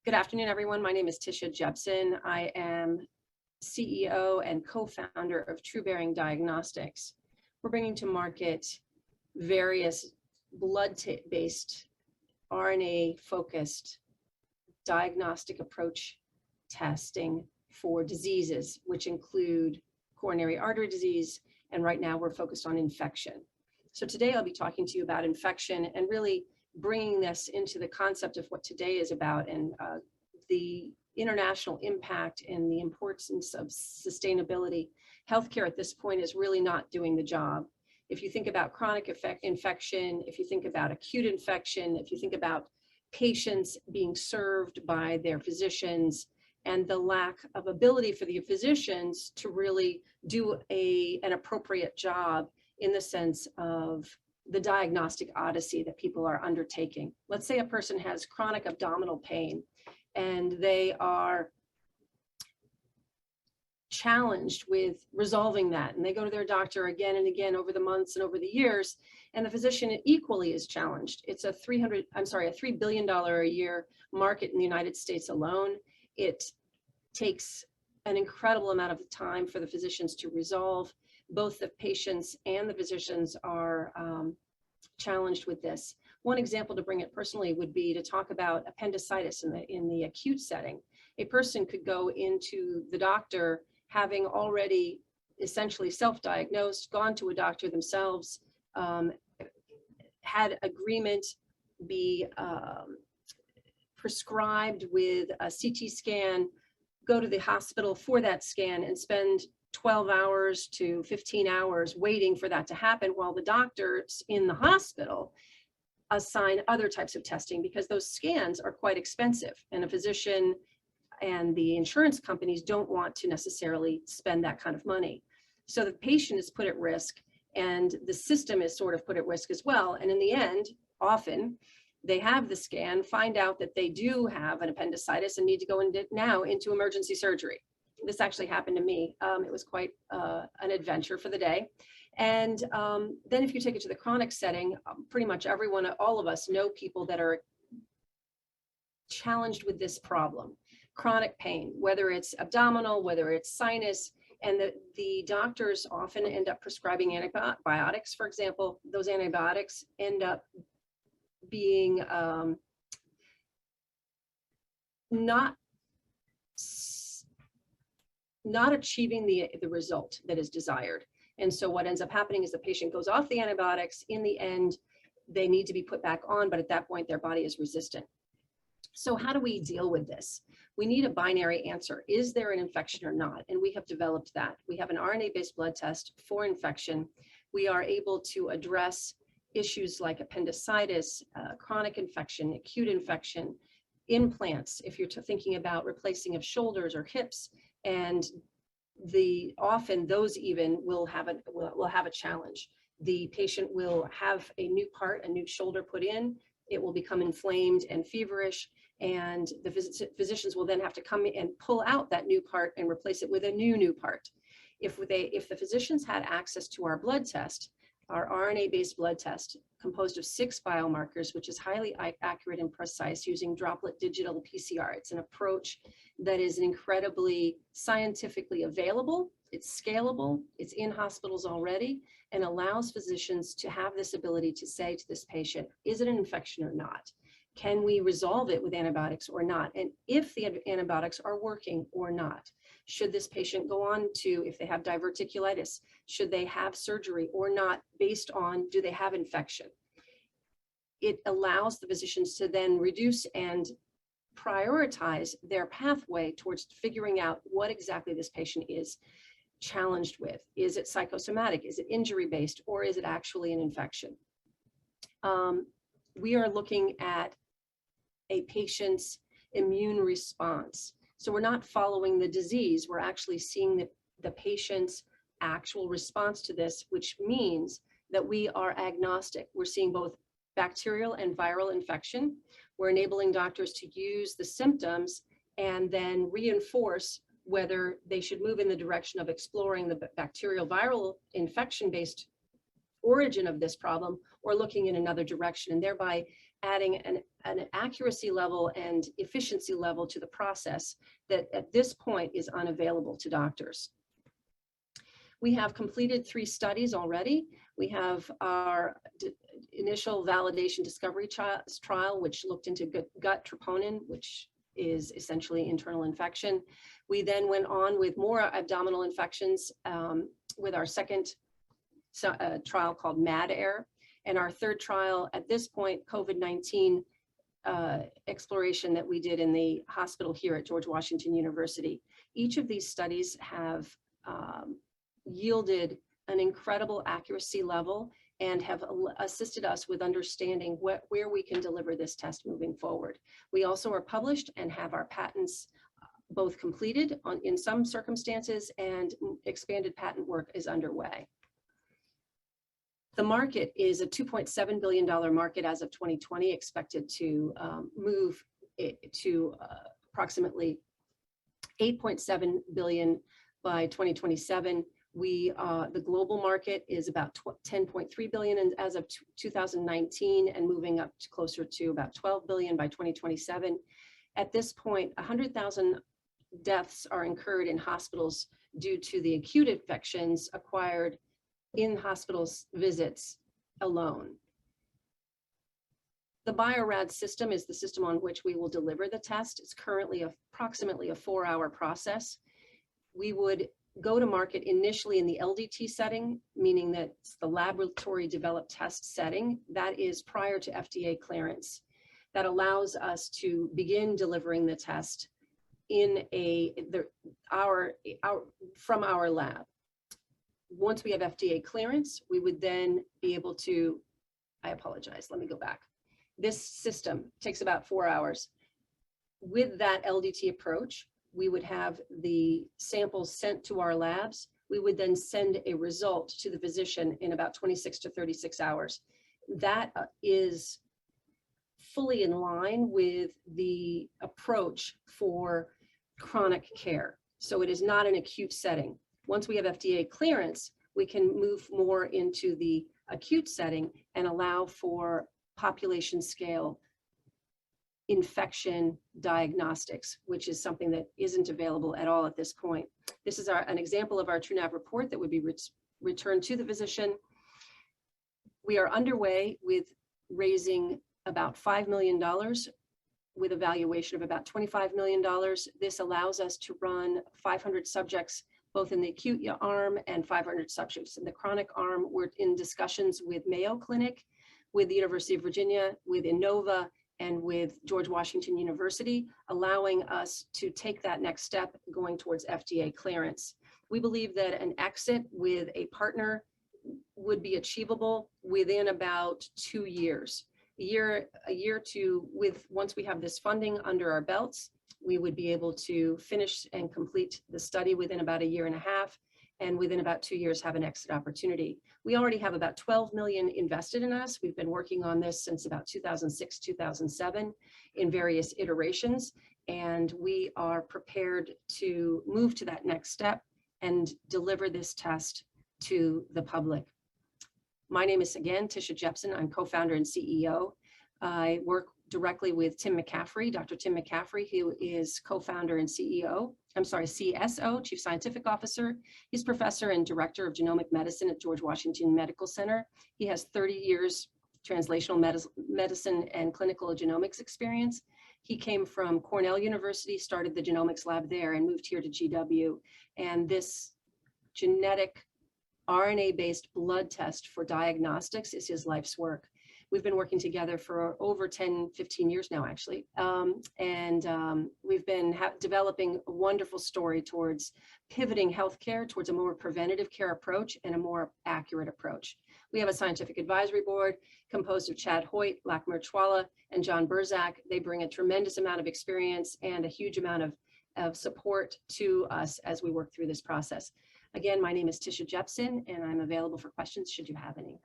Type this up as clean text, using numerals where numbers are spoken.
Good afternoon, everyone. My name is Tisha Jepson. I am CEO and co-founder of TrueBearing Diagnostics. We're bringing to market various blood-based, RNA-focused diagnostic approach testing for diseases, which include coronary artery disease, and right now we're focused on infection. So today I'll be talking to you about infection and really bringing this into the concept of what today is about and the international impact and the importance of sustainability. Healthcare at this point is really not doing the job. If you think about chronic infection, if you think about acute infection, if you think about patients being served by their physicians and the lack of ability for the physicians to really do an appropriate job in the sense of the diagnostic odyssey that people are undertaking. Let's say a person has chronic abdominal pain and they are challenged with resolving that. And they go to their doctor again and again over the months and over the years, and the physician equally is challenged. It's a $3 billion a year market in the United States alone. It takes an incredible amount of time for the physicians to resolve. Both the patients and the physicians are challenged with this. One example to bring it personally would be to talk about appendicitis in the acute setting. A person could go into the doctor having already essentially self-diagnosed, gone to a doctor themselves, had agreement, be prescribed with a CT scan, go to the hospital for that scan and spend 12 hours to 15 hours waiting for that to happen while the doctors in the hospital assign other types of testing because those scans are quite expensive and a physician and the insurance companies don't want to necessarily spend that kind of money. So the patient is put at risk and the system is sort of put at risk as well. And in the end, often they have the scan, find out that they do have an appendicitis and need to go into emergency surgery. This actually happened to me. It was quite an adventure for the day. And then if you take it to the chronic setting, pretty much everyone, all of us know people that are challenged with this problem. Chronic pain, whether it's abdominal, whether it's sinus, and the doctors often end up prescribing antibiotics, for example. Those antibiotics end up being not achieving the result that is desired. And so what ends up happening is the patient goes off the antibiotics. In the end, they need to be put back on, but at that point, their body is resistant. So how do we deal with this? We need a binary answer. Is there an infection or not? And we have developed that. We have an RNA-based blood test for infection. We are able to address issues like appendicitis, chronic infection, acute infection, implants, if you're thinking about replacing of shoulders or hips, and often those even will have a challenge. The patient will have a new part, a new shoulder put in. It will become inflamed and feverish, and the physicians will then have to come in and pull out that new part and replace it with a new part. If the physicians had access to our blood test, our RNA-based blood test composed of 6 biomarkers, which is highly accurate and precise using droplet digital PCR. It's an approach that is incredibly scientifically available, it's scalable, it's in hospitals already, and allows physicians to have this ability to say to this patient, is it an infection or not? Can we resolve it with antibiotics or not? And if the antibiotics are working or not, should this patient go on to, if they have diverticulitis, should they have surgery or not based on, do they have infection? It allows the physicians to then reduce and prioritize their pathway towards figuring out what exactly this patient is challenged with. Is it psychosomatic? Is it injury-based? Or is it actually an infection? We are looking at a patient's immune response. So we're not following the disease. We're actually seeing the patient's actual response to this, which means that we are agnostic. We're seeing both bacterial and viral infection. We're enabling doctors to use the symptoms and then reinforce whether they should move in the direction of exploring the bacterial viral infection-based origin of this problem or looking in another direction, and thereby adding an accuracy level and efficiency level to the process that at this point is unavailable to doctors. We have completed 3 studies already. We have our initial validation discovery trial, which looked into gut troponin, which is essentially internal infection. We then went on with more abdominal infections with our second trial called MAD-AIR. And our third trial at this point, COVID-19 exploration that we did in the hospital here at George Washington University. Each of these studies have yielded an incredible accuracy level and have assisted us with understanding where we can deliver this test moving forward. We also are published and have our patents both completed in some circumstances, and expanded patent work is underway. The market is a $2.7 billion market as of 2020, expected to move to approximately $8.7 billion by 2027. The global market is about 10.3 billion as of 2019, and moving up to closer to about 12 billion by 2027. At this point, 100,000 deaths are incurred in hospitals due to the acute infections acquired in hospitals visits alone. The Bio-Rad system is the system on which we will deliver the test. It's currently approximately a 4-hour process. We would go to market initially in the LDT setting, meaning that it's the laboratory developed test setting. That is prior to FDA clearance. That allows us to begin delivering the test in from our lab. Once we have FDA clearance, we would then be able to, I apologize, let me go back. This system takes about 4 hours. With that LDT approach, we would have the samples sent to our labs. We would then send a result to the physician in about 26 to 36 hours. That is fully in line with the approach for chronic care. So it is not an acute setting. Once we have FDA clearance, we can move more into the acute setting and allow for population scale infection diagnostics, which is something that isn't available at all at this point. This is an example of our TrueNav report that would be returned to the physician. We are underway with raising about $5 million with a valuation of about $25 million. This allows us to run 500 subjects both in the acute arm and 500 subjects in the chronic arm. We're in discussions with Mayo Clinic, with the University of Virginia, with Innova, and with George Washington University, allowing us to take that next step going towards FDA clearance. We believe that an exit with a partner would be achievable within about 2 years. Once we have this funding under our belts, we would be able to finish and complete the study within about 1.5 years, and within about 2 years have an exit opportunity. We already have about 12 million invested in us. We've been working on this since about 2006, 2007 in various iterations, and we are prepared to move to that next step and deliver this test to the public. My name is, again, Tisha Jepson. I'm co-founder and CEO. I work directly with Tim McCaffrey, Dr. Tim McCaffrey, who is co-founder and CSO, Chief Scientific Officer. He's professor and director of genomic medicine at George Washington Medical Center. He has 30 years translational medicine and clinical genomics experience. He came from Cornell University, started the genomics lab there, and moved here to GW. And this genetic RNA-based blood test for diagnostics is his life's work. We've been working together for over 10, 15 years now, actually. We've been developing a wonderful story towards pivoting healthcare towards a more preventative care approach and a more accurate approach. We have a scientific advisory board composed of Chad Hoyt, Lakmir Chwala, and John Burzak. They bring a tremendous amount of experience and a huge amount of support to us as we work through this process. Again, my name is Tisha Jepson, and I'm available for questions should you have any.